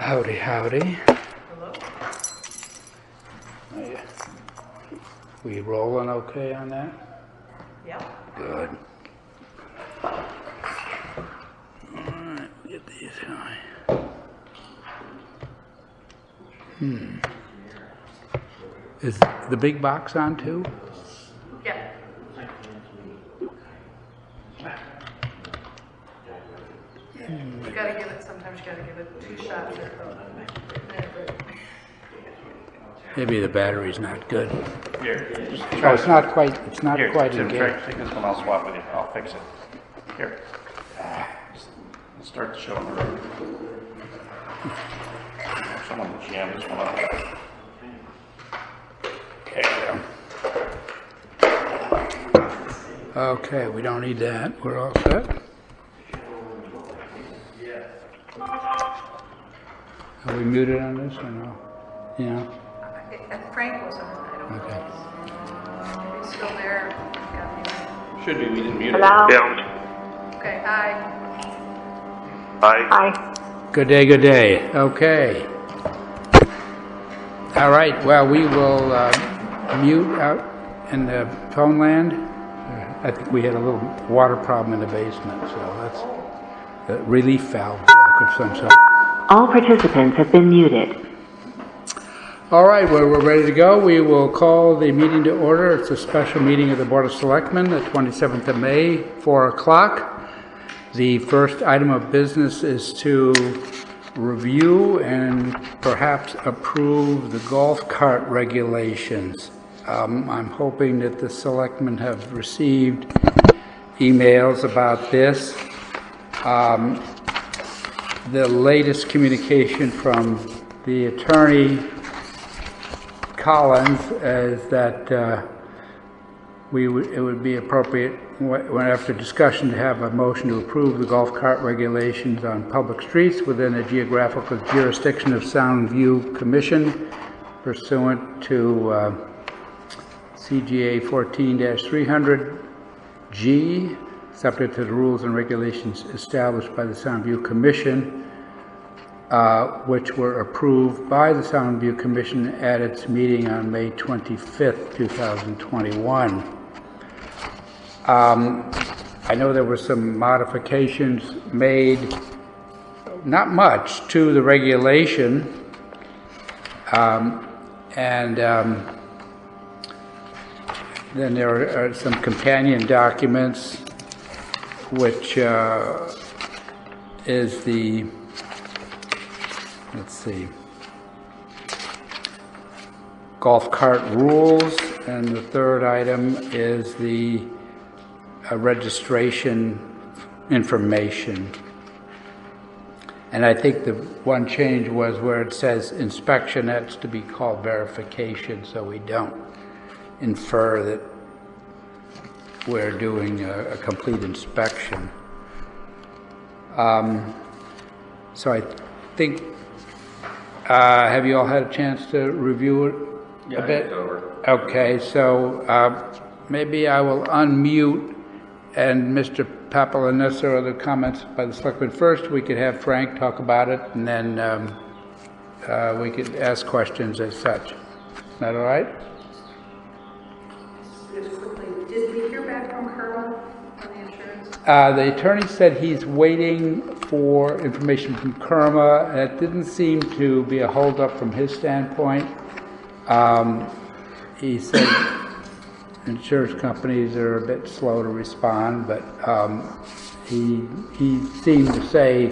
Howdy, howdy. Hello? We rolling okay on that? Yeah. Good. Alright, get these going. Is the big box on too? Yeah. You gotta give it, sometimes you gotta give it 2 shots or Maybe the battery's not good. Here. Oh, it's not quite Tim, engaged. take this one, I'll swap with you. I'll fix it. Here. Let's start the show on the road. Someone jam this one up. There we go. Okay, we don't need that. We're all set. Are we muted on this or no? Yeah. Frank was on, I don't know. Okay. If he's still there. Got Should be, we didn't mute it. Hello? me. Okay, hi. Hi. Good day, good day. Okay. All right, well, we will mute out in the phone land. I think we had a little water problem in the basement, so that's a relief valve block of some sort. All participants have been muted. All right, well, we're ready to go. We will call the meeting to order. It's a special meeting of the Board of Selectmen, the 27th of May, 4 o'clock. The first item of business is to review and perhaps approve the golf cart regulations. I'm hoping that the Selectmen have received emails about this. The latest communication from the attorney Collins is that it would be appropriate, when after discussion, to have a motion to approve the golf cart regulations on public streets within the geographical jurisdiction of Sound View Commission pursuant to CGA 14-300G, subject to the rules and regulations established by the Sound View Commission, which were approved by the Sound View Commission at its meeting on May 25th, 2021. I know there were some modifications made, not much, to the regulation, then there are some companion documents, which is the, let's see, golf cart rules, and the third item is the registration information. And I think the one change was where it says inspection, that's to be called verification, so we don't infer that we're doing a complete inspection. So I think, have you all had a chance to review it a bit? Okay, so maybe I will unmute, and Mr. Papel, unless there are other comments by the Selectmen first, we could have Frank talk about it, and then we could ask questions as such. Is that all right? Just quickly, did we hear back from Carl on the insurance? The attorney said he's waiting for information from Kerma. It didn't seem to be a holdup from his standpoint. He said insurance companies are a bit slow to respond, but he seemed to say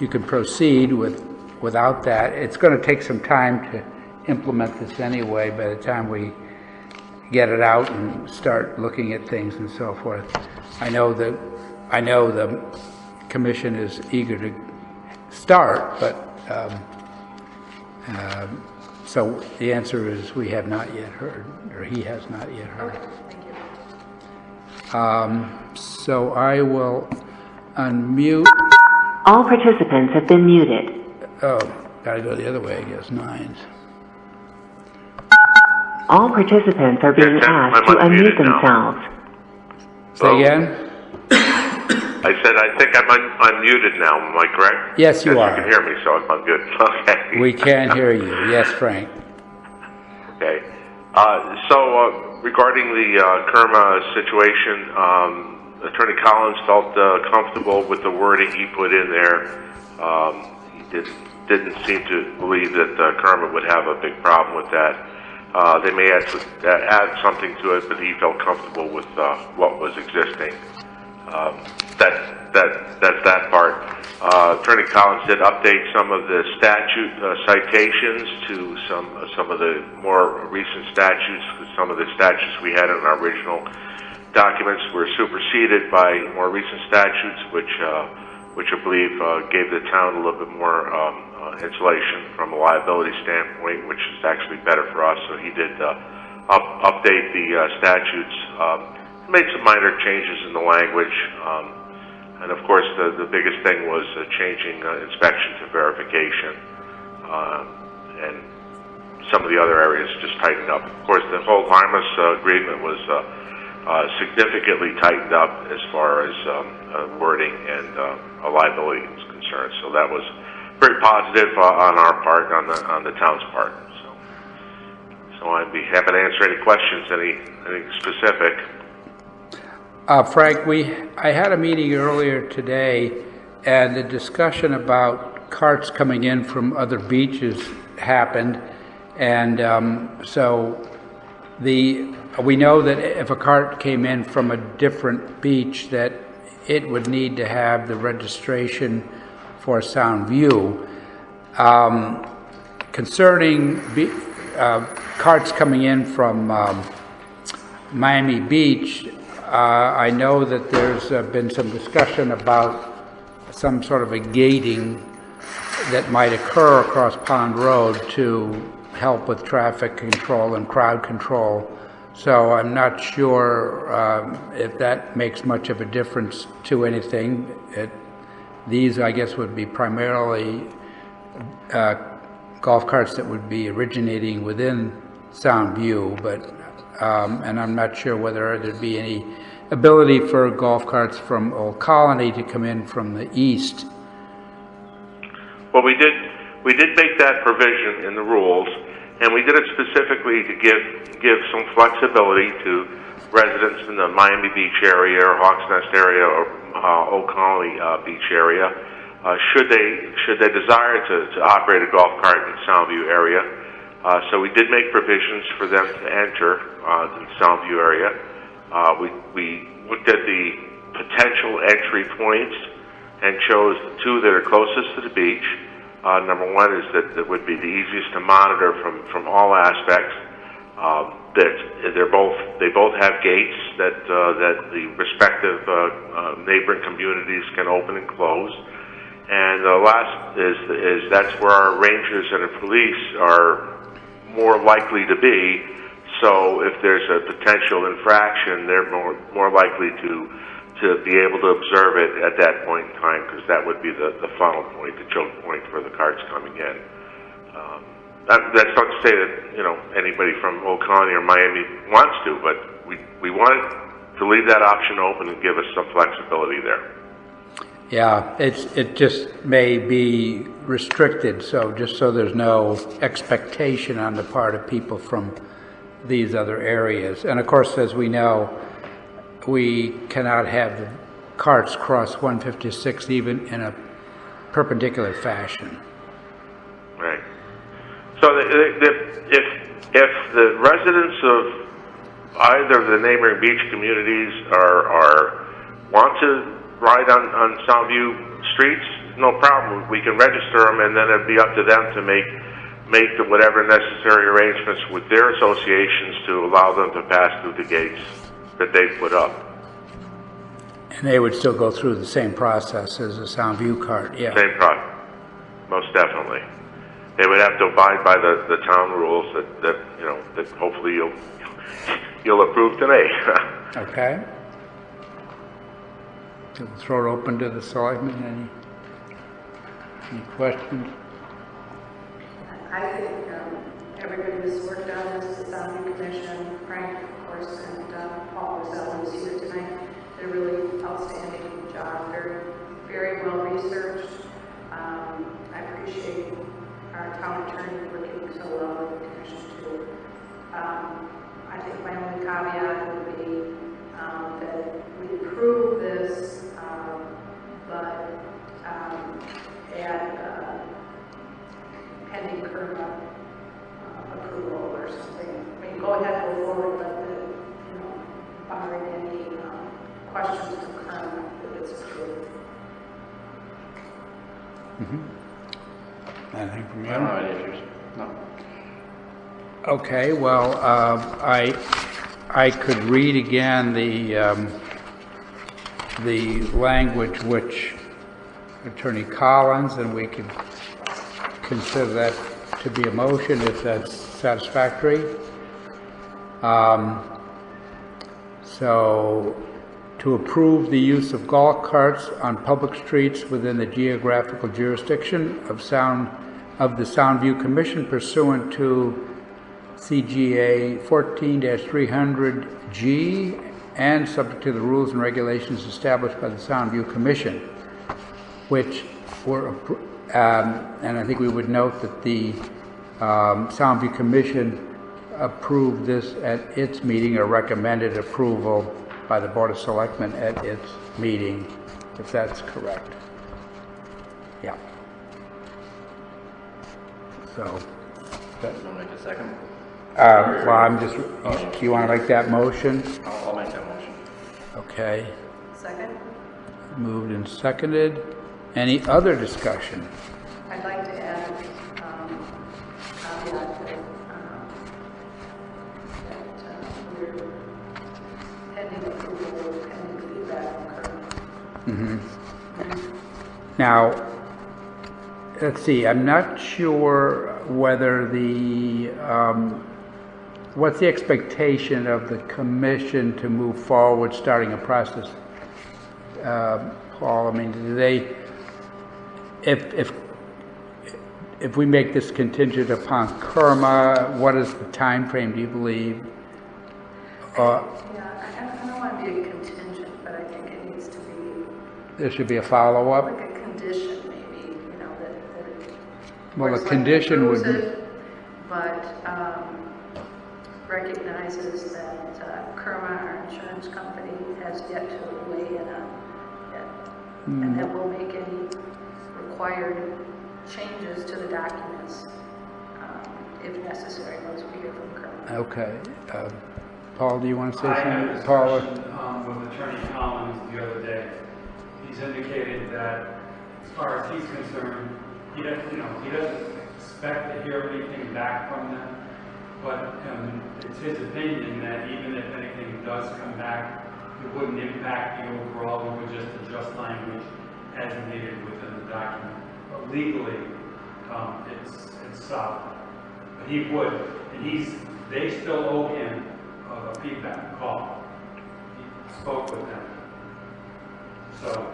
you could proceed without that. It's going to take some time to implement this anyway by the time we get it out and start looking at things and so forth. I know the commission is eager to start, but so the answer is we have not yet heard, or he has not yet heard. Okay, thank you. So I will unmute. All participants have been muted. Oh, gotta go the other way, I guess. 9s. All participants are being asked to unmute themselves. Say again? I said, I think I'm unmuted now. Am I correct? Yes, you are. You can hear me, so I'm good. Okay. We can hear you. Yes, Frank. Okay. Regarding the Kerma situation, Attorney Collins felt comfortable with the wording he put in there. He didn't seem to believe that Kerma would have a big problem with that. They may add something to it, but he felt comfortable with what was existing. That's that part. Attorney Collins did update some of the statute citations to some of the more recent statutes. Some of the statutes we had in our original documents were superseded by more recent statutes, which I believe gave the town a little bit more insulation from a liability standpoint, which is actually better for us. So he did update the statutes, made some minor changes in the language, and of course the biggest thing was changing inspection to verification, and some of the other areas just tightened up. Of course, the whole harmless agreement was significantly tightened up as far as wording and liability is concerned. So that was very positive on our part, on the town's part. So I'd be happy to answer any questions, anything specific. Frank, I had a meeting earlier today, and the discussion about carts coming in from other beaches happened, and so we know that if a cart came in from a different beach, that it would need to have the registration for Sound View. Concerning carts coming in from Miami Beach, I know that there's been some discussion about some sort of a gating that might occur across Pond Road to help with traffic control and crowd control. So I'm not sure if that makes much of a difference to anything. These, I guess, would be primarily golf carts that would be originating within Sound View, but and I'm not sure whether there'd be any ability for golf carts from Old Colony to come in from the east. Well, we did make that provision in the rules, and we did it specifically to give some flexibility to residents in the Miami Beach area or Hawks Nest area or Old Colony Beach area, should they desire to operate a golf cart in the Soundview area. So we did make provisions for them to enter the Soundview area. We looked at the potential entry points and chose the two that are closest to the beach. Number one is that it would be the easiest to monitor from all aspects. They both have gates that the respective neighboring communities can open and close. And the last is that's where our rangers and the police are more likely to be. So if there's a potential infraction, they're more likely to be able to observe it at that point in time, because that would be the funnel point, the choke point for the carts coming in. That's not to say that anybody from Old Colony or Miami wants to, but we wanted to leave that option open and give us some flexibility there. Yeah, it just may be restricted, so just so there's no expectation on the part of people from these other areas. And of course, as we know, we cannot have the carts cross 156 even in a perpendicular fashion. Right. So if the residents of either of the neighboring beach communities want to ride on Soundview streets, no problem. We can register them, and then it'd be up to them to make whatever necessary arrangements with their associations to allow them to pass through the gates that they've put up. And they would still go through the same process as a Soundview cart, yeah. Same process, most definitely. They would have to abide by the town rules that hopefully you'll approve today. Okay. We'll throw it open to the selectmen. Any questions? I think everybody was worked on this, the Soundview Commission, Frank, of course, and Paul was here tonight. They're really outstanding job, very well researched. I appreciate our town attorney working so well with the commission too. I think my only caveat would be that we approve this, but add pending KERMA approval or something. I mean, go ahead, go forward, but barring any questions from KERMA that it's approved. Anything from you? I don't have any issues. No. Okay, well, I could read again the language which Attorney Collins, and we could consider that to be a motion if that's satisfactory. So, to approve the use of golf carts on public streets within the geographical jurisdiction of the Soundview Commission pursuant to CGA 14-300G and subject to the rules and regulations established by the Soundview Commission, which were, and I think we would note that the Soundview Commission approved this at its meeting, or recommended approval by the Board of Selectmen at its meeting, if that's correct. Yeah. So, You want to make a second? well, I'm just, do you want to make that motion? I'll make that motion. Okay, Second, moved and seconded. Any other discussion? I'd like to add caveat that we're pending approval, pending feedback from KERMA. Now, let's see, I'm not sure whether what's the expectation of the commission to move forward starting a process? Paul, I mean, do they, if we make this contingent upon KERMA, what is the time frame, do you believe? Yeah, I don't want to be a contingent, but I think it needs to be There should be a follow-up? like a condition, maybe, that Well, Board a of condition Selectmen would approves be, it, but recognizes that KERMA, our insurance company, has yet to weigh in on it, and that will make any required changes to the documents, if necessary, once we hear from KERMA. okay. Paul, do you want to say I had a something? Paul? discussion with Attorney Collins the other day. He's indicated that, as far as he's concerned, he doesn't expect to hear anything back from them, but it's his opinion that even if anything does come back, it wouldn't impact the overall. We would just adjust language as needed within the document. But legally, it's solid. But he would, and they still owe him a feedback call. He spoke with them. So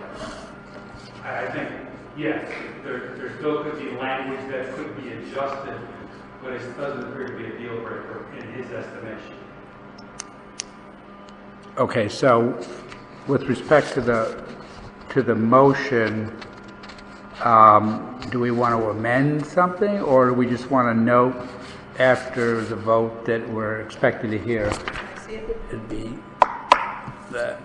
I think, yes, there still could be language that could be adjusted, but it doesn't appear to be a deal breaker in his estimation. Okay, so with respect to the motion, do we want to amend something, or do we just want to note after the vote that we're expected to hear? I see it. It'd be that.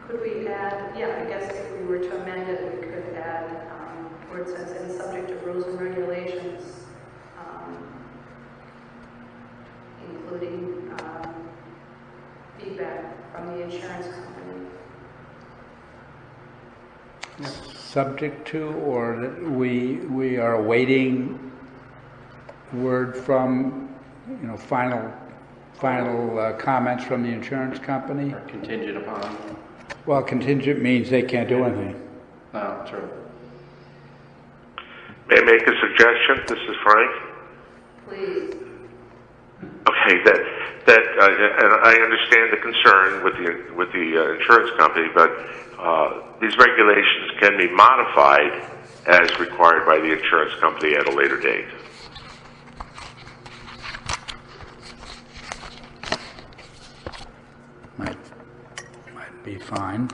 Could we add, I guess if we were to amend it, we could add where it says, and subject to rules and regulations, including feedback from the insurance company. Subject to, or that we are awaiting word from, final comments from the insurance company? Or contingent upon. Well, contingent means they can't do anything. No, true. May I make a suggestion? This is Frank. Please. Okay, that, and I understand the concern with the insurance company, but these regulations can be modified as required by the insurance company at a later date. Might be fine.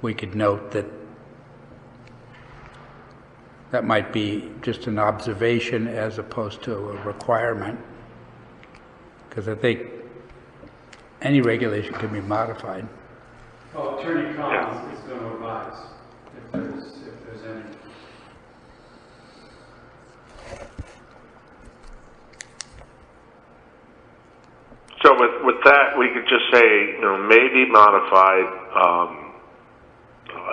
We could note that that might be just an observation as opposed to a requirement, because I think any regulation can be modified. Well, Attorney Collins is going to advise if there's any. So with that, we could just say, may be modified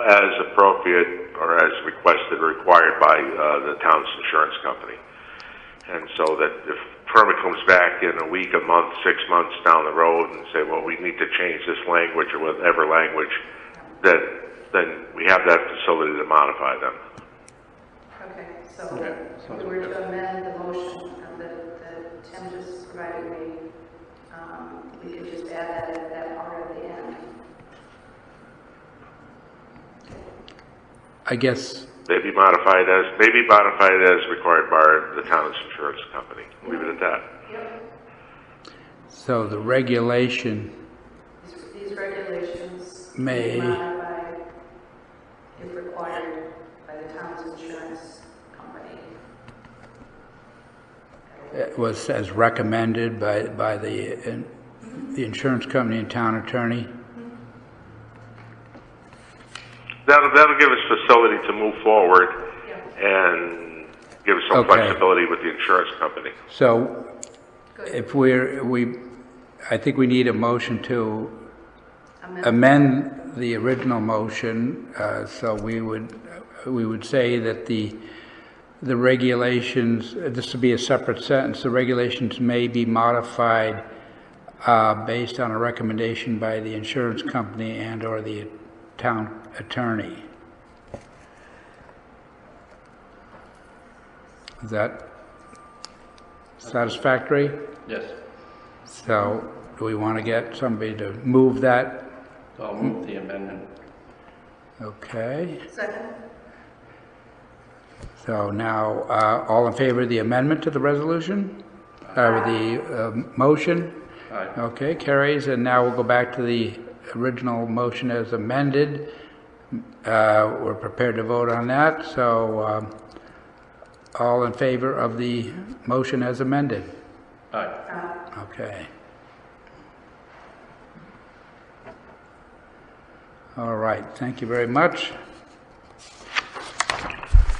as appropriate or as requested or required by the town's insurance company. And so that if permit comes back in a week, a month, 6 months down the road and say, well, we need to change this language or whatever language, then we have that facility to modify them. Okay, so if we were to amend the motion that Tim just provided me, we could just add that part at the end. I guess Maybe modified as required by the town's insurance company. Leave it at that. Yep. so. The regulation These regulations May. be modified if required by the town's insurance company. it was as recommended by the insurance company and town attorney. That'll give us facility to move forward Yeah. and give us some Okay. flexibility with the insurance company. So Good. if I think we need a motion to Amend. amend the original motion, so we would say that the regulations, this would be a separate sentence, the regulations may be modified based on a recommendation by the insurance company and or the town attorney. Is that satisfactory? Yes. So do we want to get somebody to move that? So I'll move the amendment. Okay. Second? So now, all in favor of the amendment to the resolution? Or the motion? Aye. Okay, carries. And now we'll go back to the original motion as amended. We're prepared to vote on that. So all in favor of the motion as amended? Aye. Okay. All right, thank you very much.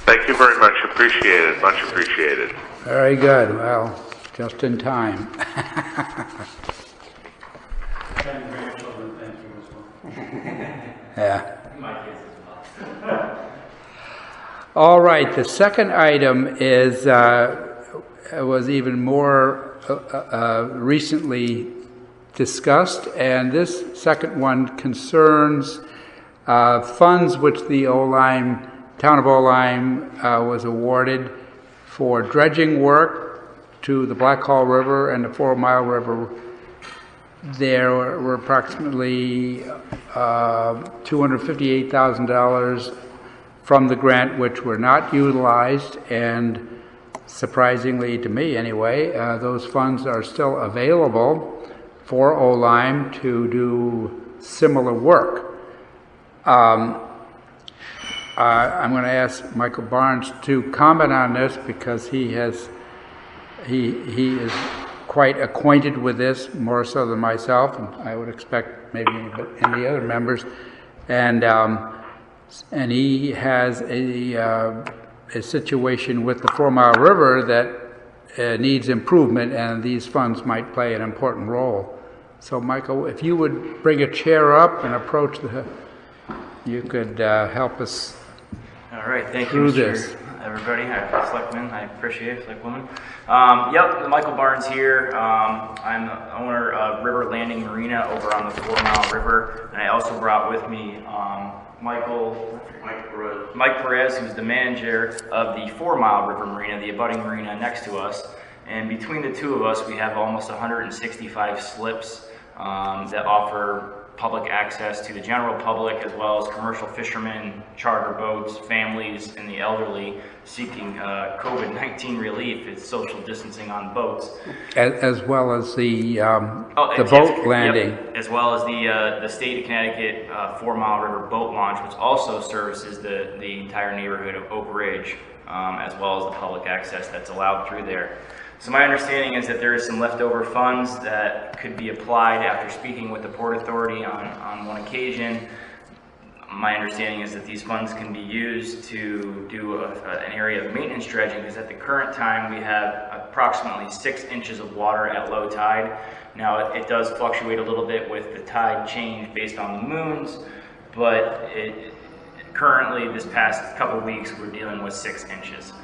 Thank you very much. Appreciate it. Much appreciated. Very good. Well, just in time. And grandchildren, thank you as well. Yeah. In my case as well. All right, the second item is was even more recently discussed, and this second one concerns funds which the town of Oline was awarded for dredging work to the Black Hall River and the 4 Mile River. There were approximately $258,000 from the grant which were not utilized, and surprisingly to me anyway, those funds are still available for Oline to do similar work. I'm going to ask Michael Barnes to comment on this because he is quite acquainted with this, more so than myself, and I would expect maybe any other members, and he has a situation with the 4 Mile River that needs improvement, and these funds might play an important role. So, Michael, if you would bring a chair up and approach you could help us. All right, thank through you, this. Everybody. Hi, Selectmen. I appreciate it, Selectwoman. Yep, Michael Barnes here. I'm the owner of River Landing Marina over on the 4 Mile River, and I also brought with me Mike Perez, who's the manager of the 4 Mile River Marina, the abutting marina next to us. And between the two of us, we have almost 165 slips that offer public access to the general public, as well as commercial fishermen, charter boats, families, and the elderly seeking COVID-19 relief. It's social distancing on boats. As well as the Yes, boat landing. Yep, as well as the state of Connecticut 4 Mile River boat launch, which also services the entire neighborhood of Oak Ridge, as well as the public access that's allowed through there. So my understanding is that there is some leftover funds that could be applied after speaking with the Port Authority on one occasion. My understanding is that these funds can be used to do an area of maintenance dredging, because at the current time we have approximately 6 inches of water at low tide. Now it does fluctuate a little bit with the tide change based on the moons, but currently this past couple of weeks we're dealing with 6 inches.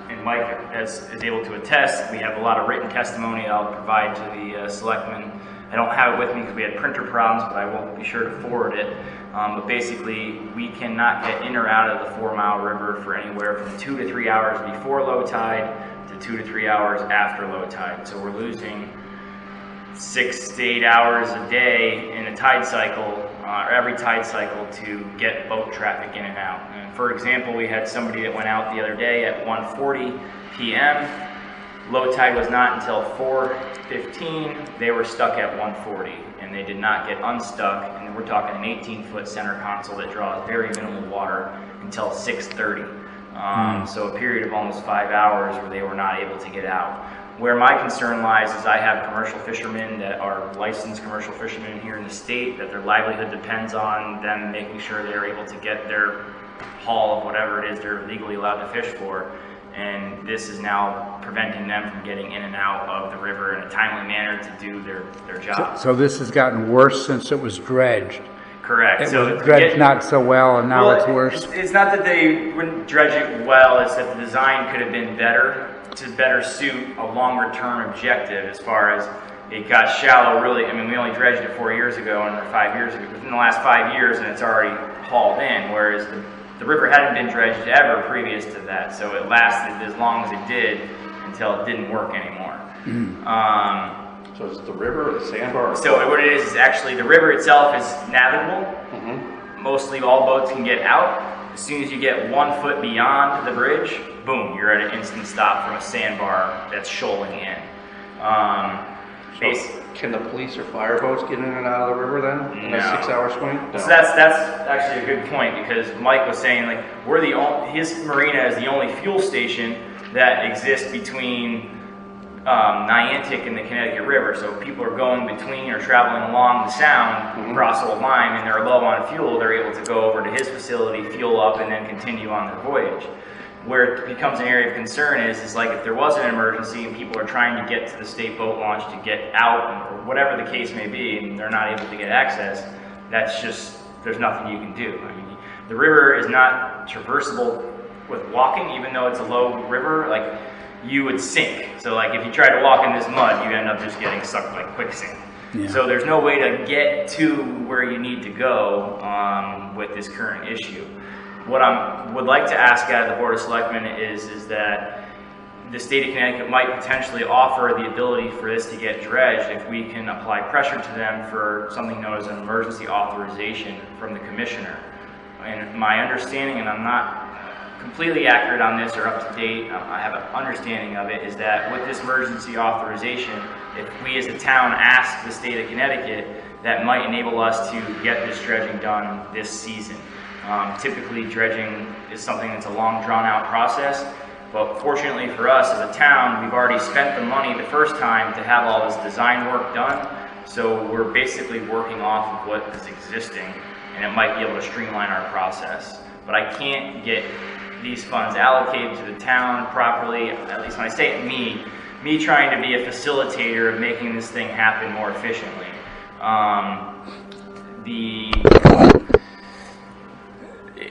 And Mike is able to attest. We have a lot of written testimony I'll provide to the selectmen. I don't have it with me because we had printer problems, but I will be sure to forward it. But basically, we cannot get in or out of the 4 Mile River for anywhere from 2 to 3 hours before low tide to 2 to 3 hours after low tide. So we're losing 6 to 8 hours a day in a tide cycle, or every tide cycle, to get boat traffic in and out. And for example, we had somebody that went out the other day at 1:40 p.m. Low tide was not until 4:15. They were stuck at 1:40, and they did not get unstuck. And we're talking an 18-foot center console that draws very minimal water until 6:30. So a period of almost 5 hours where they were not able to get out. Where my concern lies is I have commercial fishermen that are licensed commercial fishermen here in the state, that their livelihood depends on them making sure they're able to get their haul of whatever it is they're legally allowed to fish for. And this is now preventing them from getting in and out of the river in a timely manner to do their job. So this has gotten worse since it was dredged. Correct. It was dredged not so well, and now it's worse. It's not that they wouldn't dredge it well, it's that the design could have been better to better suit a longer term objective, as far as it got shallow really. I mean, we only dredged it 4 years ago, or 5 years ago, within the last 5 years, and it's already hauled in, whereas the river hadn't been dredged ever previous to that, so it lasted as long as it did until it didn't work anymore. So it's the river or the sandbar? So what it is actually the river itself is navigable. Mostly all boats can get out. As soon as you get 1 foot beyond the bridge, boom, you're at an instant stop from a sandbar that's shoaling in. Can the police or fire boats get in and out of the river then? In a 6 hour swing? No. So that's actually a good point, because Mike was saying, like, his marina is the only fuel station that exists between Niantic and the Connecticut River. So people are going between or traveling along the Sound across Old Lyme, and they're low on fuel. They're able to go over to his facility, fuel up, and then continue on their voyage. Where it becomes an area of concern is like if there was an emergency and people are trying to get to the state boat launch to get out, or whatever the case may be, and they're not able to get access, that's just, there's nothing you can do. I mean, the river is not traversable with walking, even though it's a low river. Like, you would sink. So like if you try to walk in this mud, you end up just getting sucked like quicksand. Yeah. So there's no way to get to where you need to go with this current issue. What I would like to ask out of the Board of Selectmen is that the state of Connecticut might potentially offer the ability for this to get dredged if we can apply pressure to them for something known as an emergency authorization from the commissioner. And my understanding, and I'm not completely accurate on this or up to date, I have an understanding of it, is that with this emergency authorization, if we as a town ask the state of Connecticut, that might enable us to get this dredging done this season. Typically, dredging is something that's a long, drawn-out process, but fortunately for us as a town, we've already spent the money the first time to have all this design work done, so we're basically working off of what is existing, and it might be able to streamline our process. But I can't get these funds allocated to the town properly, at least when I say it, me trying to be a facilitator of making this thing happen more efficiently.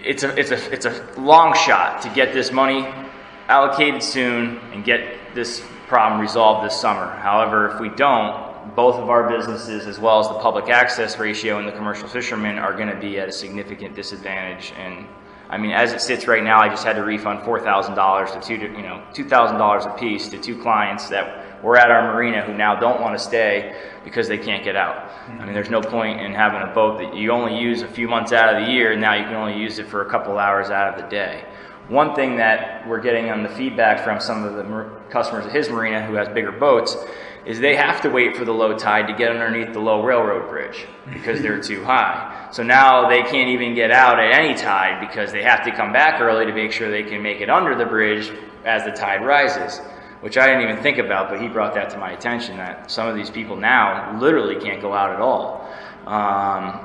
It's a long shot to get this money allocated soon and get this problem resolved this summer. However, if we don't, both of our businesses as well as the public access ratio and the commercial fishermen are going to be at a significant disadvantage. And I mean, as it sits right now, I just had to refund $4,000 to $2,000 a piece to two clients that were at our marina who now don't want to stay because they can't get out. I mean, there's no point in having a boat that you only use a few months out of the year, and now you can only use it for a couple hours out of the day. One thing that we're getting on the feedback from some of the customers at his marina who has bigger boats is they have to wait for the low tide to get underneath the low railroad bridge because they're too high. So now they can't even get out at any tide because they have to come back early to make sure they can make it under the bridge as the tide rises, which I didn't even think about, but he brought that to my attention that some of these people now literally can't go out at all.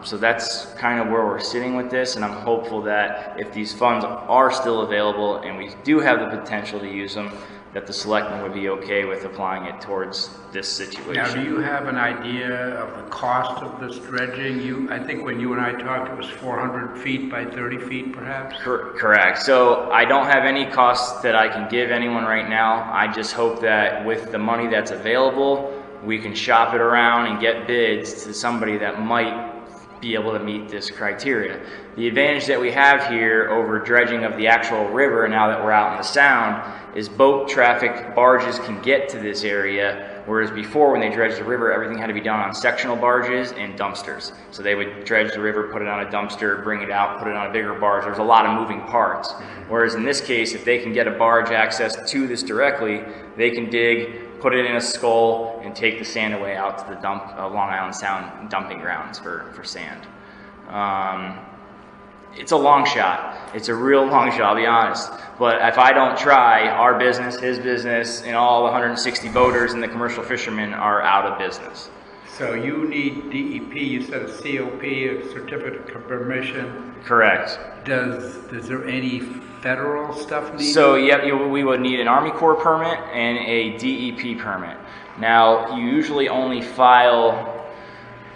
So that's kind of where we're sitting with this, and I'm hopeful that if these funds are still available and we do have the potential to use them, that the selectmen would be okay with applying it towards this situation. Now, do you have an idea of the cost of this dredging? I think when you and I talked, it was 400 feet by 30 feet, perhaps? Correct. So I don't have any costs that I can give anyone right now. I just hope that with the money that's available, we can shop it around and get bids to somebody that might be able to meet this criteria. The advantage that we have here over dredging of the actual river now that we're out in the sound is boat traffic, barges can get to this area, whereas before when they dredged the river, everything had to be done on sectional barges and dumpsters. So they would dredge the river, put it on a dumpster, bring it out, put it on a bigger barge. There's a lot of moving parts. Whereas in this case, if they can get a barge access to this directly, they can dig, put it in a scull, and take the sand away out to the Long Island Sound dumping grounds for sand. It's a long shot. It's a real long shot, I'll be honest. But if I don't try, our business, his business, and all the 160 boaters and the commercial fishermen are out of business. So you need DEP, you said a COP, a certificate of permission. Correct. Is there any federal stuff needed? So, yep, we would need an Army Corps permit and a DEP permit. Now, you usually only file,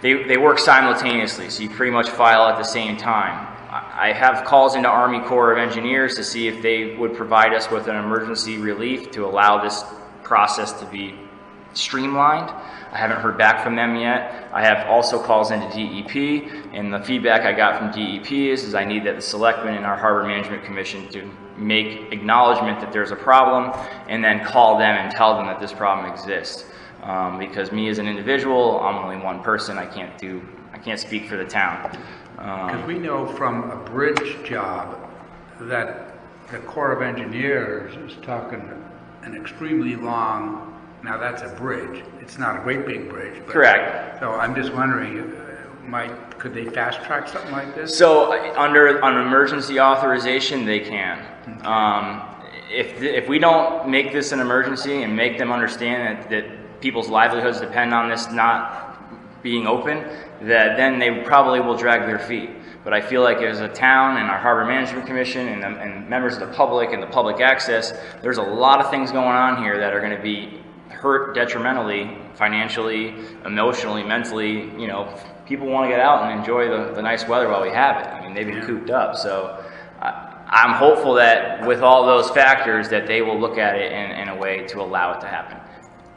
they work simultaneously, so you pretty much file at the same time. I have calls into Army Corps of Engineers to see if they would provide us with an emergency relief to allow this process to be streamlined. I haven't heard back from them yet. I have also calls into DEP, and the feedback I got from DEP is I need that the Selectmen and our Harbor Management Commission to make acknowledgement that there's a problem and then call them and tell them that this problem exists. Because me as an individual, I'm only one person. I can't speak for the town. Because we know from a bridge job that the Corps of Engineers is talking an extremely long, now that's a bridge. It's not a great big bridge. But, Correct. So I'm just wondering, could they fast track something like this? So under an emergency authorization, they can. Okay. If we don't make this an emergency and make them understand that people's livelihoods depend on this not being open, that then they probably will drag their feet. But I feel like as a town and our Harbor Management Commission and members of the public and the public access, there's a lot of things going on here that are going to be hurt detrimentally, financially, emotionally, mentally. You know, people want to get out and enjoy the nice weather while we have it. I mean, they've been cooped up. So I'm hopeful that with all those factors that they will look at it in a way to allow it to happen.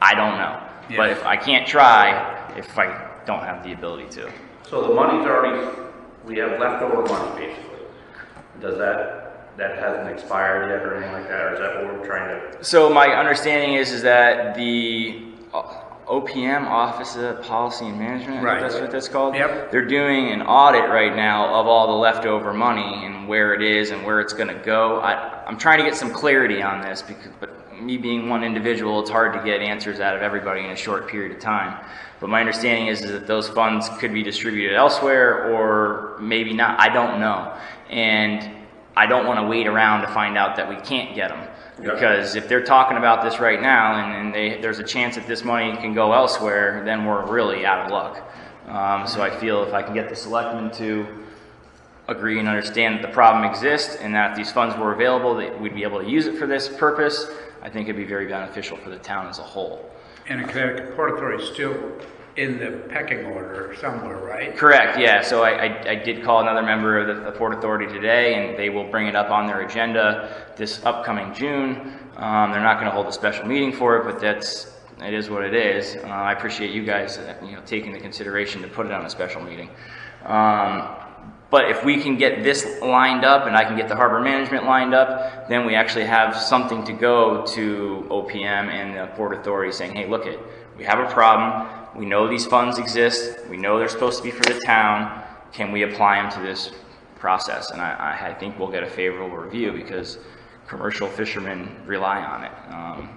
I don't know. Yeah. But if I can't try, if I don't have the ability to. So the money's already, we have leftover money basically. Does that hasn't expired yet or anything like that, or is that what we're trying to? So my understanding is that the OPM, Office of Policy and Management, right. That's what that's called? Yep. They're doing an audit right now of all the leftover money and where it is and where it's going to go. I'm trying to get some clarity on this, but me being one individual, it's hard to get answers out of everybody in a short period of time. But my understanding is that those funds could be distributed elsewhere or maybe not. I don't know. And I don't want to wait around to find out that we can't get them. Because if they're talking about this right now and there's a chance that this money can go elsewhere, then we're really out of luck. So I feel if I can get the selectmen to agree and understand that the problem exists and that if these funds were available, that we'd be able to use it for this purpose, I think it'd be very beneficial for the town as a whole. And the Connecticut Port Authority is still in the pecking order somewhere, right? Correct, yeah. So I did call another member of the Port Authority today, and they will bring it up on their agenda this upcoming June. They're not going to hold a special meeting for it, but it is what it is. I appreciate you guys, taking the consideration to put it on a special meeting. But if we can get this lined up and I can get the harbor management lined up, then we actually have something to go to OPM and the Port Authority saying, hey, look it, we have a problem. We know these funds exist. We know they're supposed to be for the town. Can we apply them to this process? And I think we'll get a favorable review because commercial fishermen rely on it.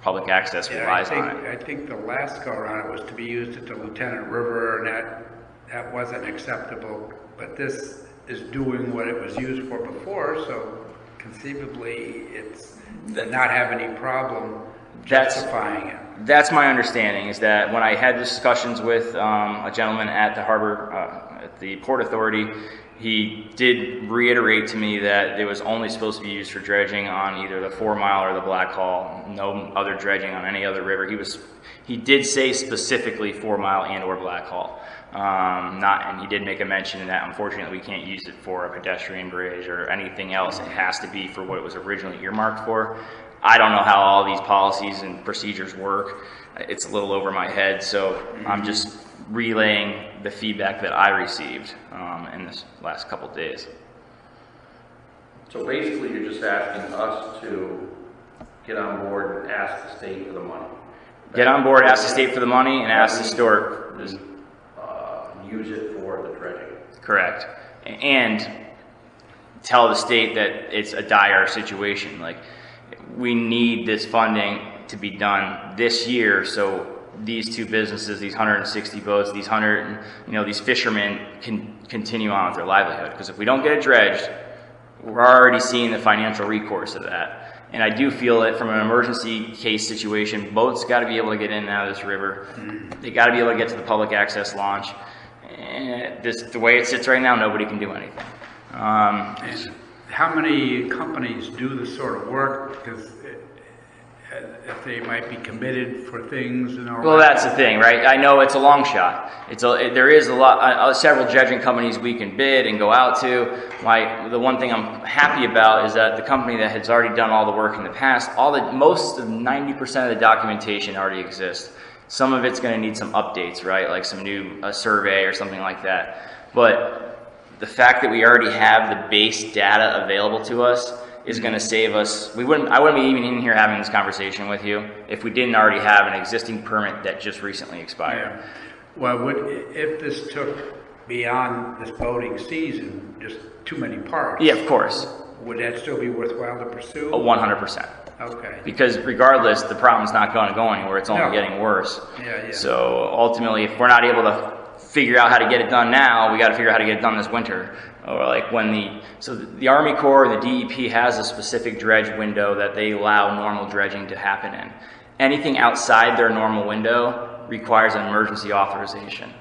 Public access relies on it. I think the last go around it was to be used at the Lieutenant River, and that wasn't acceptable. But this is doing what it was used for before, so conceivably it's not have any problem justifying it. That's my understanding, is that when I had discussions with a gentleman at the harbor, at the Port Authority, he did reiterate to me that it was only supposed to be used for dredging on either the 4 Mile or the Black Hall, no other dredging on any other river. He did say specifically 4 Mile and or Black Hall. And he did make a mention that unfortunately we can't use it for a pedestrian bridge or anything else. It has to be for what it was originally earmarked for. I don't know how all these policies and procedures work. It's a little over my head, so I'm just relaying the feedback that I received in this last couple of days. So basically, you're just asking us to get on board and ask the state for the money. Get on board, ask the state for the money, and ask the store. Use it for the dredging. Correct. And tell the state that it's a dire situation. Like, we need this funding to be done this year, so these two businesses, these 160 boats, these these fishermen can continue on with their livelihood. Because if we don't get it dredged, we're already seeing the financial recourse of that. And I do feel that from an emergency case situation, boats got to be able to get in and out of this river. They got to be able to get to the public access launch. And the way it sits right now, nobody can do anything. And how many companies do this sort of work? Because if they might be committed for things and all. Well, that's the thing, right? I know it's a long shot. There is several dredging companies we can bid and go out to. The one thing I'm happy about is that the company that has already done all the work in the past, most of 90% of the documentation already exists. Some of it's going to need some updates, right? Like some new survey or something like that. But the fact that we already have the base data available to us is going to save us. I wouldn't be even in here having this conversation with you if we didn't already have an existing permit that just recently expired. Yeah. Well, if this took beyond this boating season, just too many parts. Yeah, of course. Would that still be worthwhile to pursue? 100%. Okay. Because regardless, the problem's not going to go anywhere. It's only getting worse. Yeah. So ultimately, if we're not able to figure out how to get it done now, we got to figure out how to get it done this winter. Or like the Army Corps and the DEP has a specific dredge window that they allow normal dredging to happen in. Anything outside their normal window requires an emergency authorization.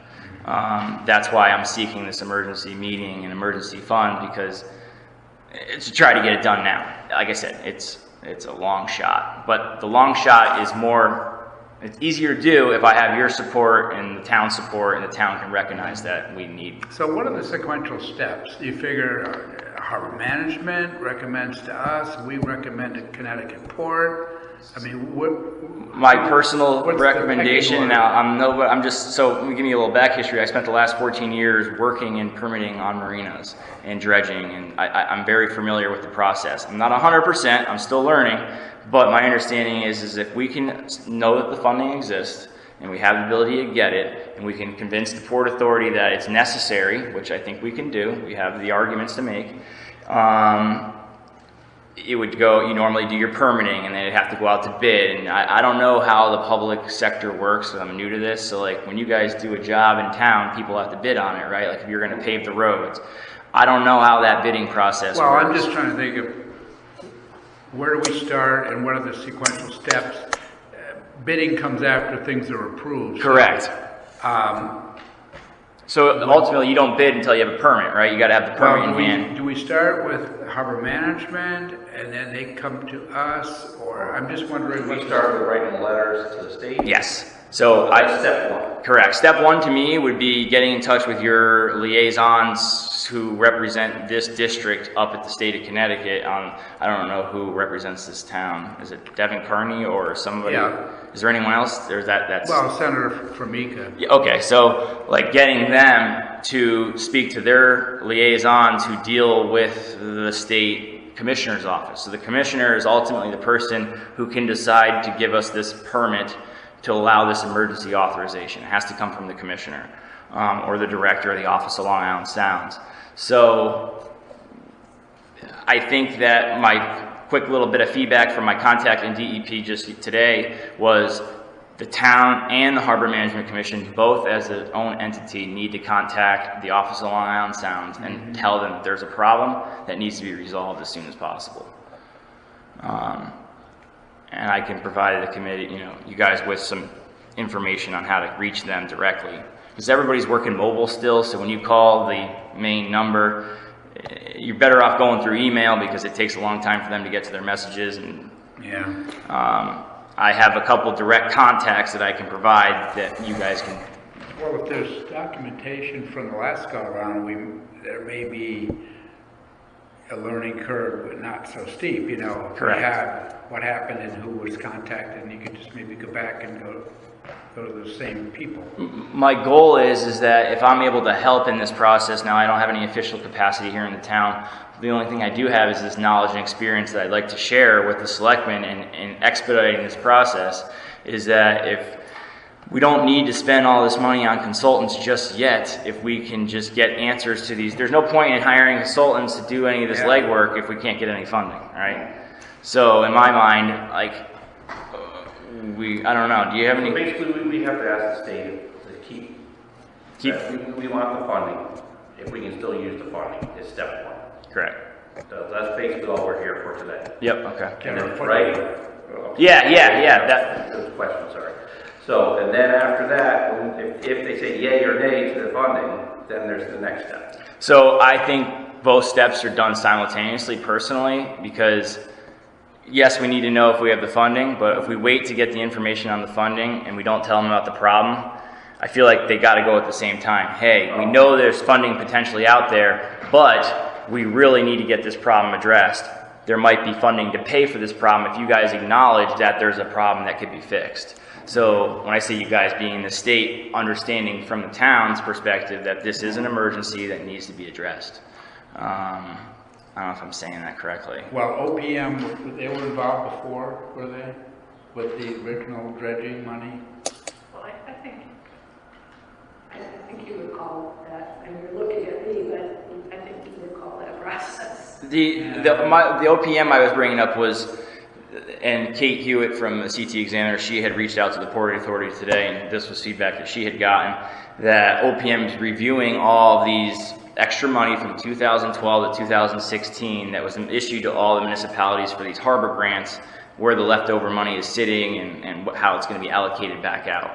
That's why I'm seeking this emergency meeting and emergency fund, because to try to get it done now. Like I said, it's a long shot, but the long shot is it's easier to do if I have your support and the town support, and the town can recognize that we need. So what are the sequential steps? Do you figure harbor management recommends to us, we recommend to Connecticut Port? I mean, my personal recommendation, now, so let me give you a little back history. I spent the last 14 years working in permitting on marinas and dredging, and I'm very familiar with the process. I'm not 100%, I'm still learning, but my understanding is if we can know that the funding exists, and we have the ability to get it, and we can convince the Port Authority that it's necessary, which I think we can do, we have the arguments to make, it would go, you normally do your permitting, and then it'd have to go out to bid. And I don't know how the public sector works, because I'm new to this. So like when you guys do a job in town, people have to bid on it, right? Like if you're going to pave the roads. I don't know how that bidding process works. Well, I'm just trying to think of where do we start and what are the sequential steps. Bidding comes after things are approved. Correct. So ultimately, you don't bid until you have a permit, right? You got to have the permit in hand. Do we start with harbor management and then they come to us, or I'm just wondering? We start with writing letters to the state. Yes. So That's step one. correct. Step one to me would be getting in touch with your liaisons who represent this district up at the state of Connecticut. I don't know who represents this town. Is it Devin Carney or somebody? Yeah. Is there anyone else? Or is that's Well, Senator Formica. Yeah, okay, so like getting them to speak to their liaisons who deal with the state commissioner's office. So the commissioner is ultimately the person who can decide to give us this permit to allow this emergency authorization. It has to come from the commissioner or the director of the Office of Long Island Sounds. So I think that my quick little bit of feedback from my contact in DEP just today was the town and the Harbor Management Commission, both as their own entity, need to contact the Office of Long Island Sounds and tell them that there's a problem that needs to be resolved as soon as possible. And I can provide the committee, you guys with some information on how to reach them directly. Because everybody's working mobile still, so when you call the main number, you're better off going through email because it takes a long time for them to get to their messages. And Yeah. I have a couple direct contacts that I can provide that you guys can. Well, if there's documentation from the last go around, there may be a learning curve, but not so steep, If Correct. we had what happened and who was contacted, and you could just maybe go back and go to the same people. My goal is that if I'm able to help in this process, now I don't have any official capacity here in the town. The only thing I do have is this knowledge and experience that I'd like to share with the selectmen in expediting this process, is that if we don't need to spend all this money on consultants just yet, if we can just get answers to these. There's no point in hiring consultants to do any of this legwork if we can't get any funding, right? So in my mind, I don't know, do you have any? Basically, we have to ask the state to keep we want the funding, if we can still use the funding, is step one. Correct. So that's basically all we're here for today. Yep, okay. And then, right? Yeah. Good question, sorry. So, and then after that, if they say yay or nay to the funding, then there's the next step. So I think both steps are done simultaneously personally, because yes, we need to know if we have the funding, but if we wait to get the information on the funding and we don't tell them about the problem, I feel like they got to go at the same time. Hey, we know there's funding potentially out there, but we really need to get this problem addressed. There might be funding to pay for this problem if you guys acknowledge that there's a problem that could be fixed. So when I say you guys being the state, understanding from the town's perspective that this is an emergency that needs to be addressed. I don't know if I'm saying that correctly. Well, OPM, they were involved before, were they? With the original dredging money? Well, I think you recall that, and you're looking at me, but I think you recall that process. The OPM I was bringing up was, and Kate Hewitt from the CT Examiner, she had reached out to the Port Authority today, and this was feedback that she had gotten, that OPM is reviewing all these extra money from 2012 to 2016 that was issued to all the municipalities for these harbor grants, where the leftover money is sitting and how it's going to be allocated back out.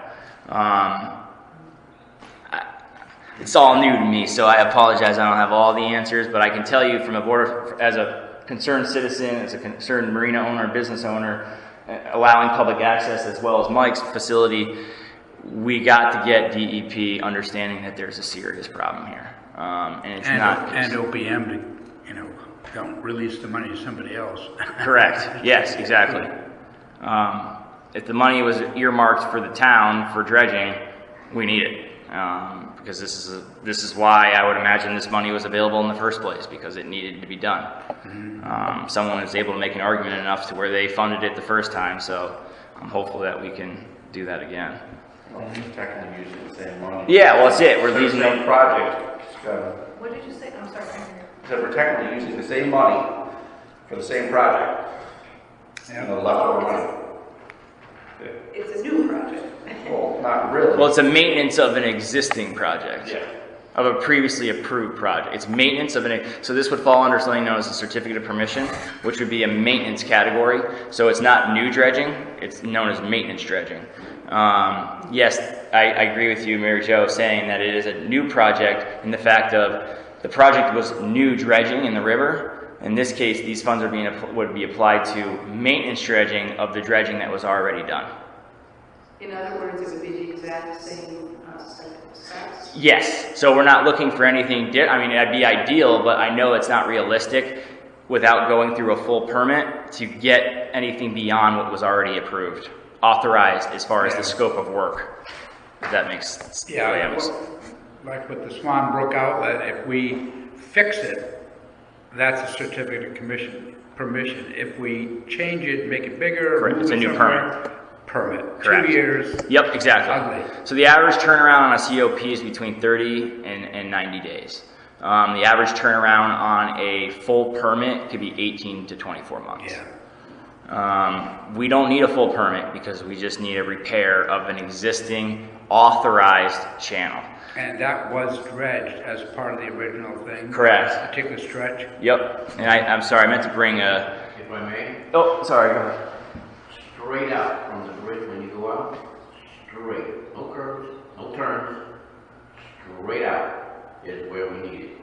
It's all new to me, so I apologize. I don't have all the answers, but I can tell you from as a concerned citizen, as a concerned marina owner, business owner, allowing public access as well as Mike's facility, we got to get DEP understanding that there's a serious problem here. And it's not. And OPM to, don't release the money to somebody else. Correct. Yes, exactly. If the money was earmarked for the town for dredging, we need it. Because this is why I would imagine this money was available in the first place, because it needed to be done. Someone was able to make an argument enough to where they funded it the first time, so I'm hopeful that we can do that again. Well, technically using the same money. Yeah, well, that's it. We're It's using the same the project. What did you say? I'm sorry, I didn't hear. So we're technically using the same money for the same project. Yeah. And the leftover money. It's a new project. Well, not really. Well, it's a maintenance of an existing project. Yeah. Of a previously approved project. It's maintenance of so this would fall under something known as a certificate of permission, which would be a maintenance category. So it's not new dredging, it's known as maintenance dredging. Yes, I agree with you, Mary Jo, saying that it is a new project in the fact of the project was new dredging in the river. In this case, these funds would be applied to maintenance dredging of the dredging that was already done. In other words, it would be the exact same specs? Yes, so we're not looking for anything I mean, that'd be ideal, but I know it's not realistic without going through a full permit to get anything beyond what was already approved, authorized as far as the scope of work. If that makes sense. Yeah, like with the Swan Brook outlet, if we fix it, that's a certificate of permission. If we change it, make it bigger, Correct. move It's a it new somewhere, permit. Correct. 2 years. Yep, exactly. Ugly. So the average turnaround on a COP is between 30 and 90 days. The average turnaround on a full permit could be 18 to 24 months. Yeah. We don't need a full permit because we just need a repair of an existing authorized channel. And that was dredged as part of the original thing? Correct. That particular stretch? Yep. And I'm sorry, I meant to bring a... If I may, Oh, sorry, go ahead. straight out from the bridge when you go out, straight, no curves, no turns, straight out is where we need it.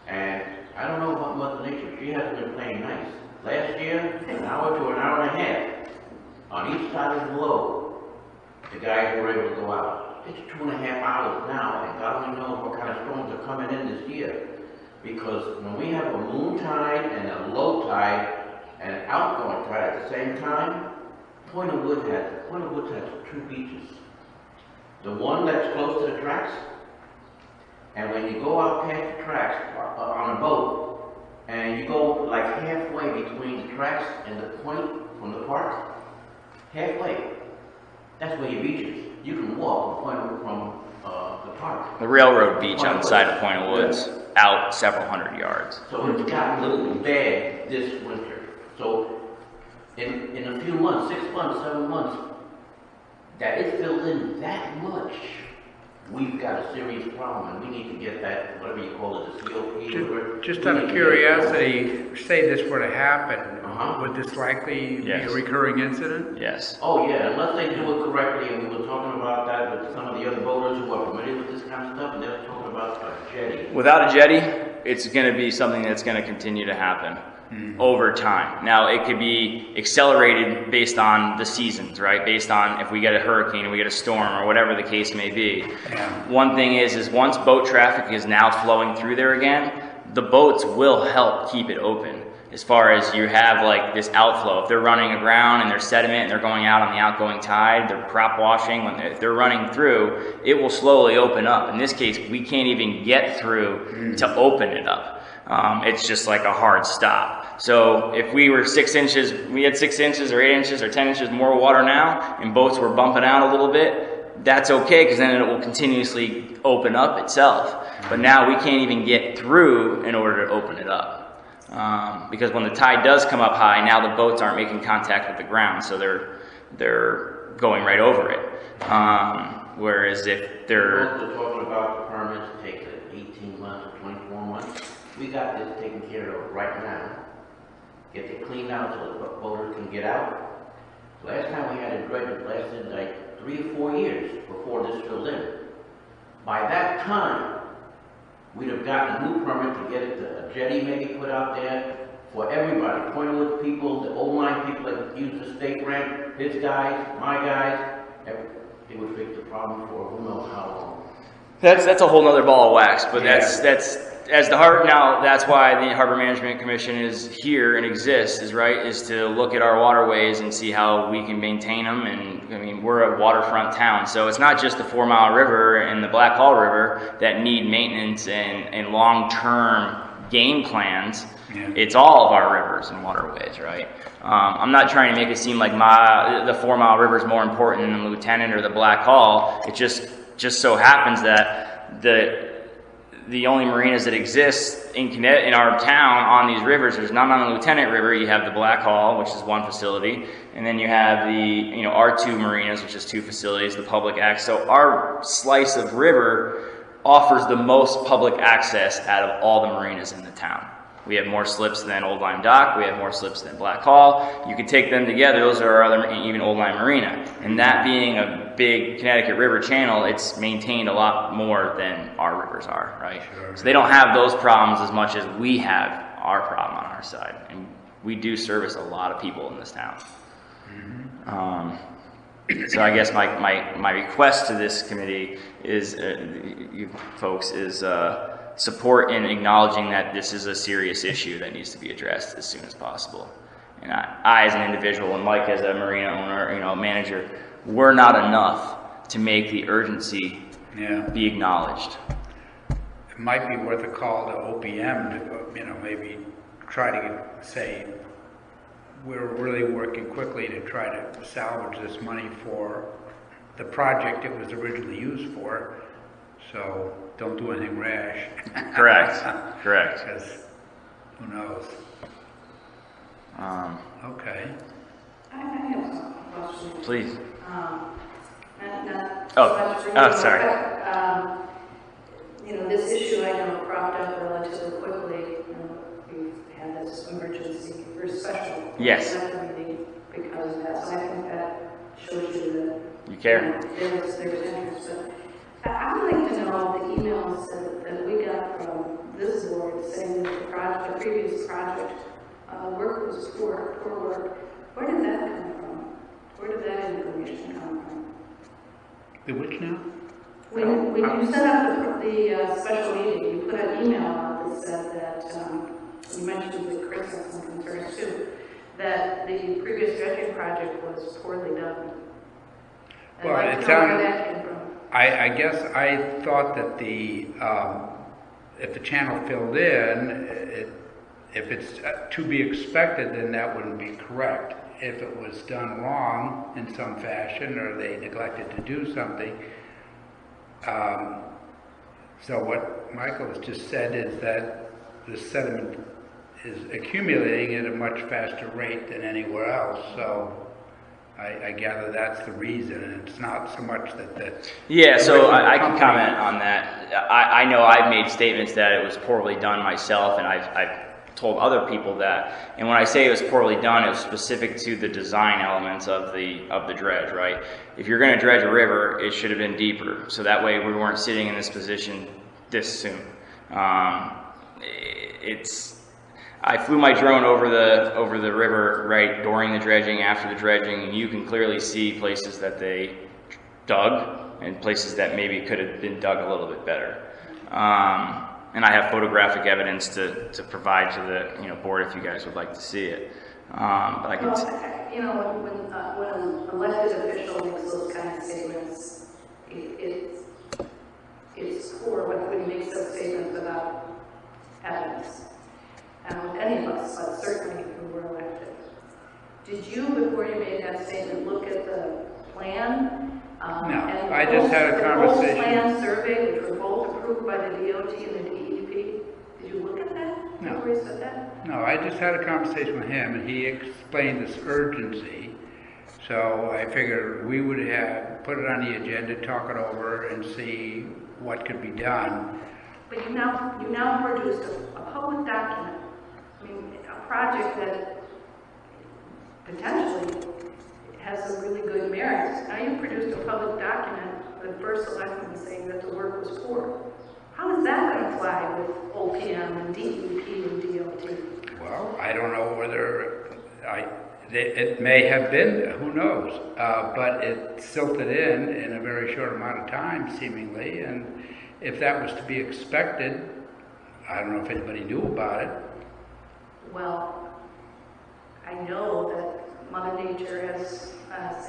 And I don't know about Mother Nature, she hasn't been playing nice. Last year, an hour to an hour and a half on each side of the load, the guys were able to go out. It's 2.5 hours now, and God only knows what kind of storms are coming in this year. Because when we have a moon tide and a low tide and an outgoing tide at the same time, Point of Woods has 2 beaches. The one that's close to the tracks, and when you go out past the tracks on a boat, and you go like halfway between the tracks and the point from the park, halfway, that's where your beach is. You can walk from the park. The railroad beach on the side of Point of Woods, out several hundred yards. So it's gotten a little bad this winter. So in a few months, 6 months, 7 months, that it filled in that much, we've got a serious problem, and we need to get that, whatever you call it, the COP. Just out of curiosity, say this were to happen, Uh-huh. would this likely be Yes. a recurring incident? Yes. Oh yeah, unless they do it correctly, and we were talking about that with some of the other voters who are familiar with this kind of stuff, and they were talking about a jetty. Without a jetty, it's going to be something that's going to continue to happen over time. Now, it could be accelerated based on the seasons, right? Based on if we get a hurricane, we get a storm, or whatever the case may be. Yeah. One thing is once boat traffic is now flowing through there again, the boats will help keep it open. As far as you have like this outflow, if they're running aground and there's sediment and they're going out on the outgoing tide, they're prop washing, if they're running through, it will slowly open up. In this case, we can't even get through to open it up. It's just like a hard stop. So if we were 6 inches, we had 6 inches or 8 inches or 10 inches more water now, and boats were bumping out a little bit, that's okay, because then it will continuously open up itself. But now we can't even get through in order to open it up. Because when the tide does come up high, now the boats aren't making contact with the ground, so they're going right over it. Whereas if they're... We're talking about the permits, take 18 months or 24 months. We got this taken care of right now. Get it cleaned out so the boaters can get out. Last time we had a dredge, it lasted like 3 or 4 years before this filled in. By that time, we'd have gotten a new permit to get it to a jetty maybe put out there for everybody. Point of Woods people, the old line people that use the state ramp, his guys, my guys, it would fix the problem for who knows how long. That's a whole nother ball of wax, but Yeah. that's as the harbor now. That's why the Harbor Management Commission is here and exists, is to look at our waterways and see how we can maintain them. And I mean, we're a waterfront town, so it's not just the 4 Mile River and the Black Hall River that need maintenance and long-term game plans. Yeah. It's all of our rivers and waterways, right? I'm not trying to make it seem like the 4 Mile River is more important than the Lieutenant or the Black Hall. It just so happens that the only marinas that exist in our town on these rivers, there's none on the Lieutenant River. You have the Black Hall, which is one facility, and then you have the our 2 marinas, which is 2 facilities, the public access. So our slice of river offers the most public access out of all the marinas in the town. We have more slips than Old Lime Dock. We have more slips than Black Hall. You could take them together. Those are our other, even Old Lime Marina. And that being a big Connecticut River channel, it's maintained a lot more than our rivers are, right? Sure. So they don't have those problems as much as we have our problem on our side. And we do service a lot of people in this town. So I guess my request to this committee is, you folks, is support in acknowledging that this is a serious issue that needs to be addressed as soon as possible. And I as an individual, and Mike as a marina owner, manager, we're not enough to make the urgency be acknowledged. It might be worth a call to OPM to, maybe try to say, we're really working quickly to try to salvage this money for the project it was originally used for, so don't do anything rash. Correct. Because who knows? Okay. I have some questions. Please. Not Oh, so much for you, oh, sorry. But, this issue I know cropped up relatively quickly. We've had this emergency or special meeting because of that. So I think that shows you that You care. There was interest. But I would like to know the emails that we got from this board saying that the previous project work was poor work. Where did that come from? Where did that information come from? The which now? When you set up the special meeting, you put an email out that said that, you mentioned that Chris had some concerns too, that the previous dredging project was poorly done. Well, I'd like it to know where sounded, that came from. I guess I thought that if the channel filled in, if it's to be expected, then that wouldn't be correct. If it was done wrong in some fashion, or they neglected to do something. So what Michael has just said is that the sediment is accumulating at a much faster rate than anywhere else. So I gather that's the reason, and it's not so much that the... Yeah, so I can comment on that. I know I've made statements that it was poorly done myself, and I've told other people that. And when I say it was poorly done, it was specific to the design elements of the dredge, right? If you're going to dredge a river, it should have been deeper, so that way we weren't sitting in this position this soon. I flew my drone over the river right during the dredging, after the dredging, and you can clearly see places that they dug and places that maybe could have been dug a little bit better. And I have photographic evidence to provide to the board if you guys would like to see it. But I can. When an elected official makes those kind of statements, it's poor when he makes those statements without evidence. Any of us, but certainly who were elected. Did you, before you made that statement, look at the plan? No, I just had a conversation. The plan survey, which were both approved by the DOT and the DEP. Did you look at that? No. Before you said that? No, I just had a conversation with him, and he explained this urgency. So I figured we would put it on the agenda, talk it over, and see what could be done. But you now produced a public document. I mean, a project that potentially has some really good merits. Now you produced a public document, the first selectman saying that the work was poor. How is that going to fly with OPM and DEP and DOT? Well, I don't know whether it may have been, who knows, but it silted in a very short amount of time, seemingly, and if that was to be expected, I don't know if anybody knew about it. Well, I know that Mother Nature, as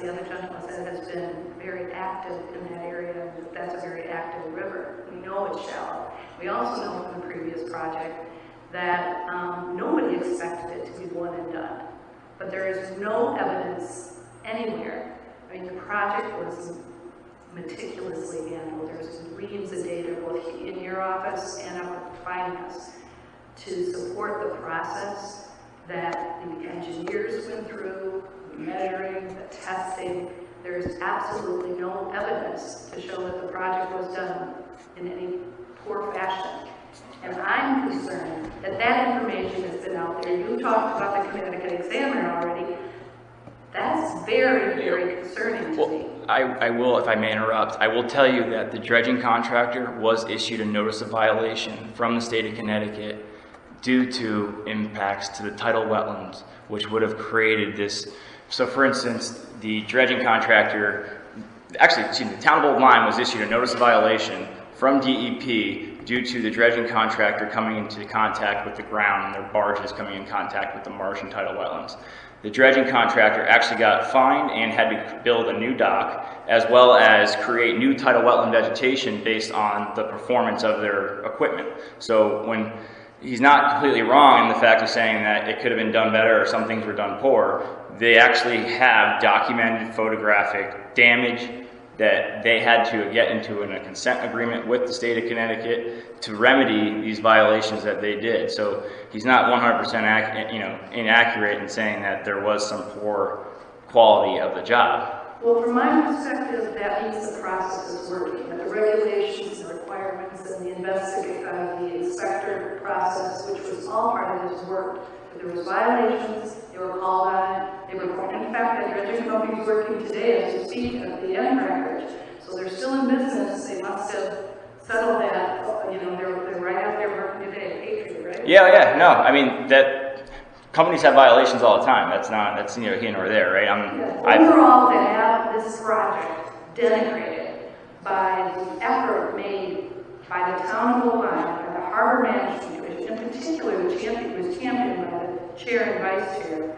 the other gentleman said, has been very active in that area, and that's a very active river. We know it's shallow. We also know from the previous project that nobody expected it to be one and done. But there is no evidence anywhere. I mean, the project was meticulously handled. There's reams of data both in your office and up at finance to support the process that the engineers went through, the measuring, the testing. There's absolutely no evidence to show that the project was done in any poor fashion. And I'm concerned that that information has been out there. You talked about the Connecticut Examiner already. That's very, very concerning to me. I will, if I may interrupt, I will tell you that the dredging contractor was issued a notice of violation from the state of Connecticut due to impacts to the tidal wetlands, which would have created this So for instance, the dredging contractor, actually, excuse me, the town of Old Lyme was issued a notice of violation from DEP due to the dredging contractor coming into contact with the ground and their barges coming in contact with the marsh and tidal wetlands. The dredging contractor actually got fined and had to build a new dock, as well as create new tidal wetland vegetation based on the performance of their equipment. So when he's not completely wrong in the fact of saying that it could have been done better or some things were done poor, they actually have documented photographic damage that they had to get into a consent agreement with the state of Connecticut to remedy these violations that they did. So he's not 100% inaccurate in saying that there was some poor quality of the job. Well, from my perspective, that means the process is working, that the regulations, the requirements, and the inspector process, which was all part of this work. If there was violations, they were called on, they were, in fact, the dredging company is working today as we speak at the end record. So they're still in business, they must have settled that, they're right out there working today at Patriot, right? Yeah, no, I mean, that companies have violations all the time. That's neither here nor there, right? Overall, to have this project denigrated by the effort made by the town of Old Lyme, by the Harbor Management Commission, in particular, was championed by the chair and vice chair,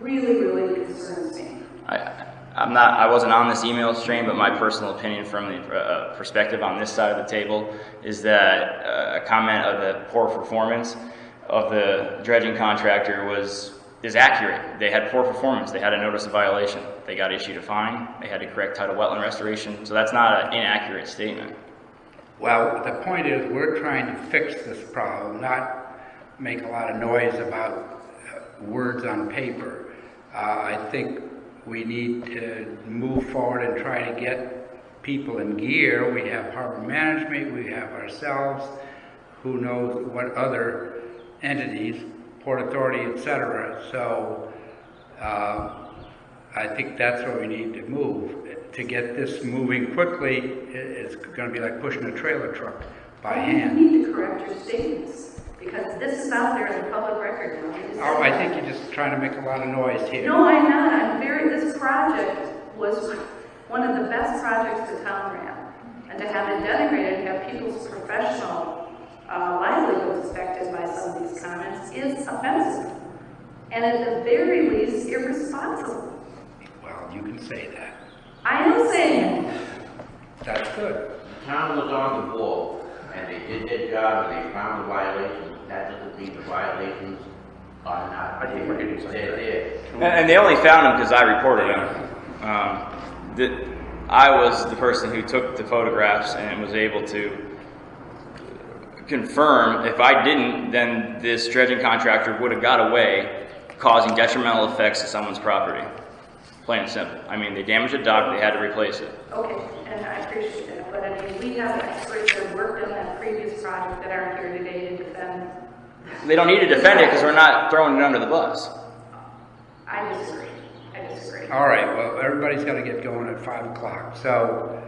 really concerns me. I wasn't on this email stream, but my personal opinion from the perspective on this side of the table is that a comment of the poor performance of the dredging contractor is accurate. They had poor performance. They had a notice of violation. They got issued a fine. They had to correct tidal wetland restoration. So that's not an inaccurate statement. Well, the point is we're trying to fix this problem, not make a lot of noise about words on paper. I think we need to move forward and try to get people in gear. We have harbor management, we have ourselves, who knows what other entities, Port Authority, etc. So I think that's where we need to move. To get this moving quickly, it's going to be like pushing a trailer truck by hand. You need to correct your statements, because this is out there in the public record now. Oh, I think you're just trying to make a lot of noise here. No, I'm not. This project was one of the best projects the town ran. And to have it denigrated, have people's professional livelihoods affected by some of these comments is offensive. And at the very least, irresponsible. Well, you can say that. I am saying it. That's good. The town was on the ball, and they did their job, and they found the violations. That doesn't mean the violations are not. I think we're getting something. They're there. And they only found them because I reported them. I was the person who took the photographs and was able to confirm. If I didn't, then this dredging contractor would have got away causing detrimental effects to someone's property. Plain and simple. I mean, they damaged a dock, they had to replace it. Okay, and I appreciate that, but I mean, we have experts that worked on that previous project that aren't here today to defend. They don't need to defend it because we're not throwing it under the bus. I disagree. All right, well, everybody's got to get going at 5 o'clock. So,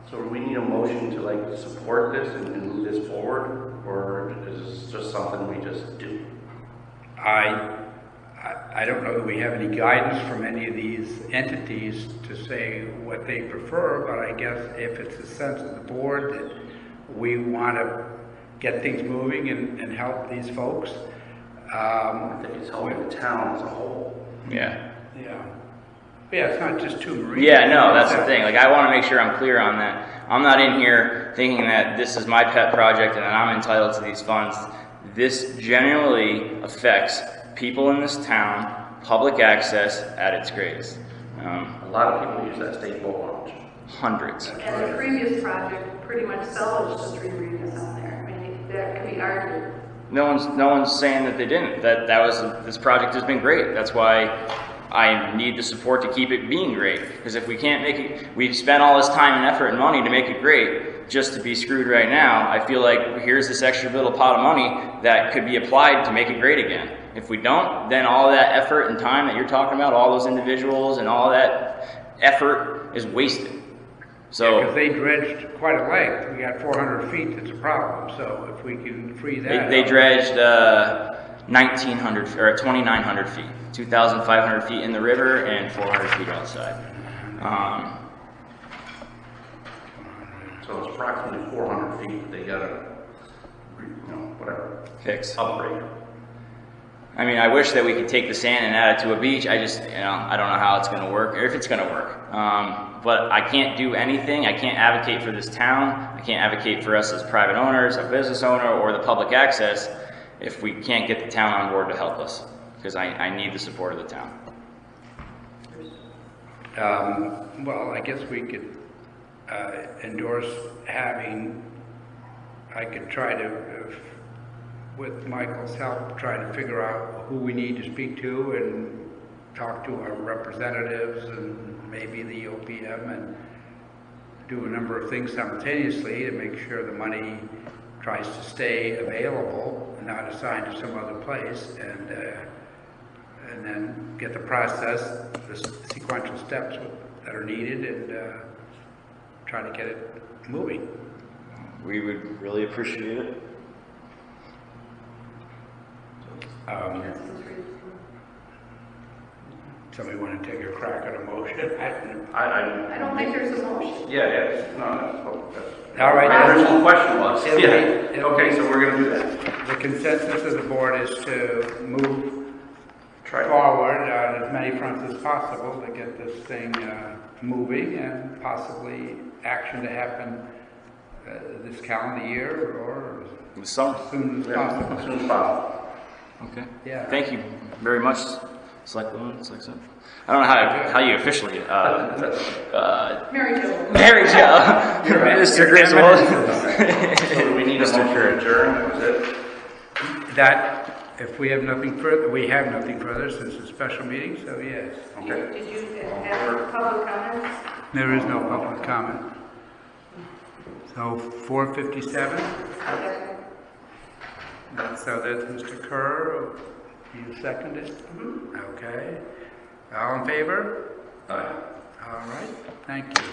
So do we need a motion to support this and move this forward, or is this just something we just do? I don't know that we have any guidance from any of these entities to say what they prefer, but I guess if it's the sense of the board that we want to get things moving and help these folks. I think it's helping the town as a whole. Yeah. Yeah, it's not just two Marines. Yeah, no, that's the thing. I want to make sure I'm clear on that. I'm not in here thinking that this is my pet project and that I'm entitled to these funds. This generally affects people in this town, public access at its greatest. A lot of people use that state boat launch. Hundreds. And the previous project pretty much salvaged the 3 marinas on there. I mean, that can be argued. No one's saying that they didn't. This project has been great. That's why I need the support to keep it being great. Because if we can't make it, we've spent all this time and effort and money to make it great, just to be screwed right now. I feel like here's this extra little pot of money that could be applied to make it great again. If we don't, then all that effort and time that you're talking about, all those individuals and all that effort is wasted. So because they dredged quite a length. We got 400 feet. That's a problem. So if we can free that, they dredged 1,900 or 2,900 feet, 2,500 feet in the river and 400 feet outside. So it's approximately 400 feet, they gotta, whatever, Fix. upgrade. I mean, I wish that we could take the sand and add it to a beach. I just, I don't know how it's going to work, or if it's going to work. But I can't do anything. I can't advocate for this town. I can't advocate for us as private owners, a business owner, or the public access if we can't get the town on board to help us, because I need the support of the town. Well, I guess we could endorse having, I could try to, with Michael's help, try to figure out who we need to speak to and talk to our representatives and maybe the OPM and do a number of things simultaneously to make sure the money tries to stay available and not assigned to some other place, and then get the process, the sequential steps that are needed, and try to get it moving. We would really appreciate it. Somebody want to take a crack at a motion? I don't think there's a motion. Yeah, no, that's. All right. My original question was, It'll be- okay, so we're gonna do that. The consensus of the board is to move forward on as many fronts as possible to get this thing moving and possibly action to happen this calendar year or This summer. as soon as As possible. soon as possible. Okay. Yeah. Thank you very much, Selectmen. I don't know how you officially, Mary Jo. Mary Jo, Mr. Griswold. So do we need a motion to adjourn, was it? That, if we have nothing further, we have nothing further since it's a special meeting, so yes. Okay. Did you have public comments? There is no public comment. So 4:57. So that's Mr. Kerr. You seconded? Okay. All in favor? All right. Thank you.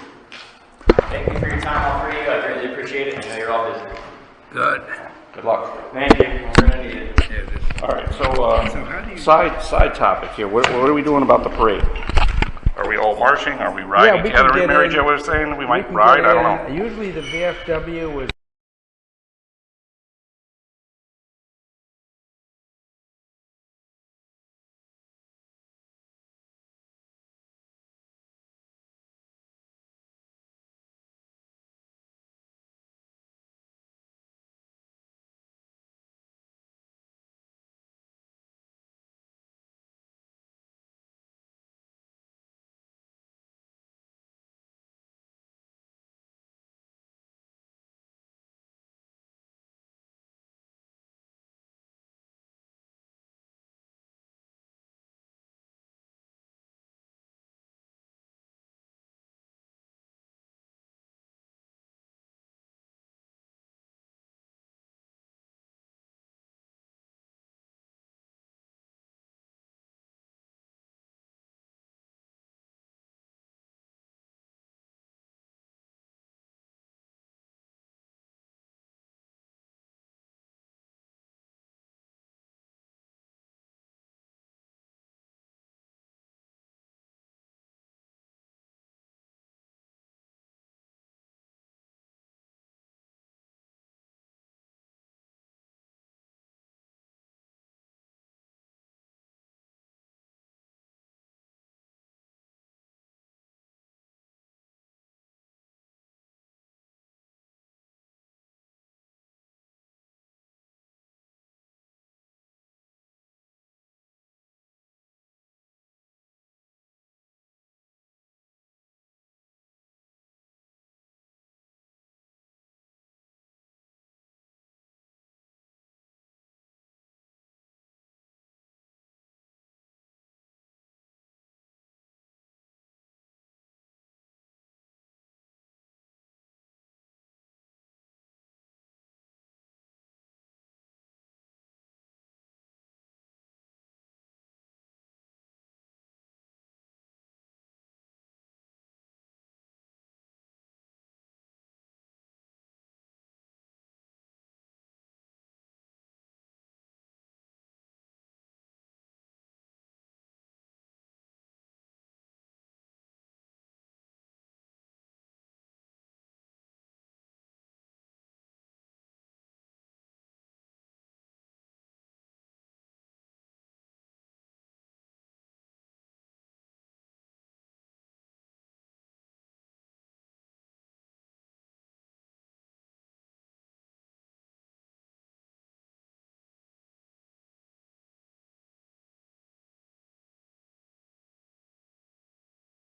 Thank you for your time, all three. I greatly appreciate it. I know you're all busy. Good. Good luck. Thank you. We're gonna need it. Yeah, this- All right, So how do you? side topic here, what are we doing about the parade? Are we all marching, are we riding we can together? get Mary in- Jo was saying we we might can ride, get I don't in- know. Usually the VFW was